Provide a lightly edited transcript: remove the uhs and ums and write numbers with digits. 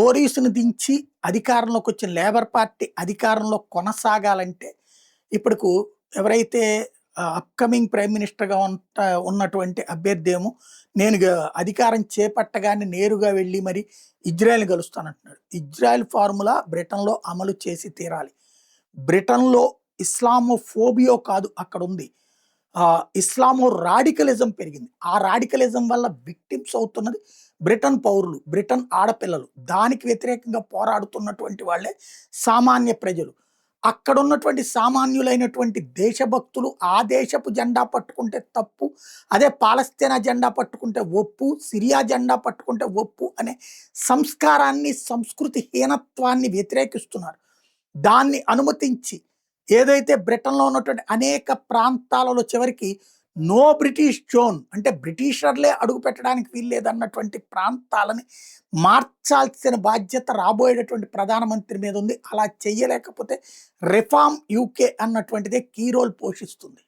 టోరీస్‌ని దించి అధికారంలోకి వచ్చిన లేబర్ పార్టీ అధికారంలో కొనసాగాలంటే ఇప్పటికు ఎవరైతే అప్‌కమింగ్ ప్రైమ్ మినిస్టర్‌గా ఉన్నటువంటి అభ్యర్థి ఏమో నేను అధికారం చేపట్టగానే నేరుగా వెళ్ళి మరి ఇజ్రాయెల్‌ని కలుస్తానంటున్నాడు. ఇజ్రాయెల్ ఫార్ములా బ్రిటన్‌లో అమలు చేసి తీరాలి. బ్రిటన్‌లో ఇస్లామోఫోబియో కాదు అక్కడుంది. ఇస్లామో రాడికలిజం పెరిగింది. ఆ రాడికలిజం వల్ల విక్టిమ్స్ అవుతున్నది బ్రిటన్ పౌరులు, బ్రిటన్ ఆడపిల్లలు. దానికి వ్యతిరేకంగా పోరాడుతున్నటువంటి వాళ్ళే సామాన్య ప్రజలు. అక్కడున్నటువంటి సామాన్యులైనటువంటి దేశభక్తులు ఆ దేశపు జెండా పట్టుకుంటే తప్పు, అదే పాలస్తీనా జెండా పట్టుకుంటే ఒప్పు, సిరియా జెండా పట్టుకుంటే ఒప్పు అనే సంస్కారాన్ని, సంస్కృతి హీనత్వాన్ని వ్యతిరేకిస్తున్నారు. దాన్ని అనుమతించి ఏదైతే బ్రిటన్‌లో ఉన్నటువంటి అనేక ప్రాంతాలలో చివరికి నో బ్రిటిష్ జోన్ అంటే బ్రిటిషర్లే అడుగుపెట్టడానికి వీల్లేదన్నటువంటి ప్రాంతాలని మార్చాల్సిన బాధ్యత రాబోయేటటువంటి ప్రధానమంత్రి మీద ఉంది. అలా చెయ్యలేకపోతే రిఫార్మ్ యూకే అన్నటువంటిదే కీ రోల్ పోషిస్తుంది.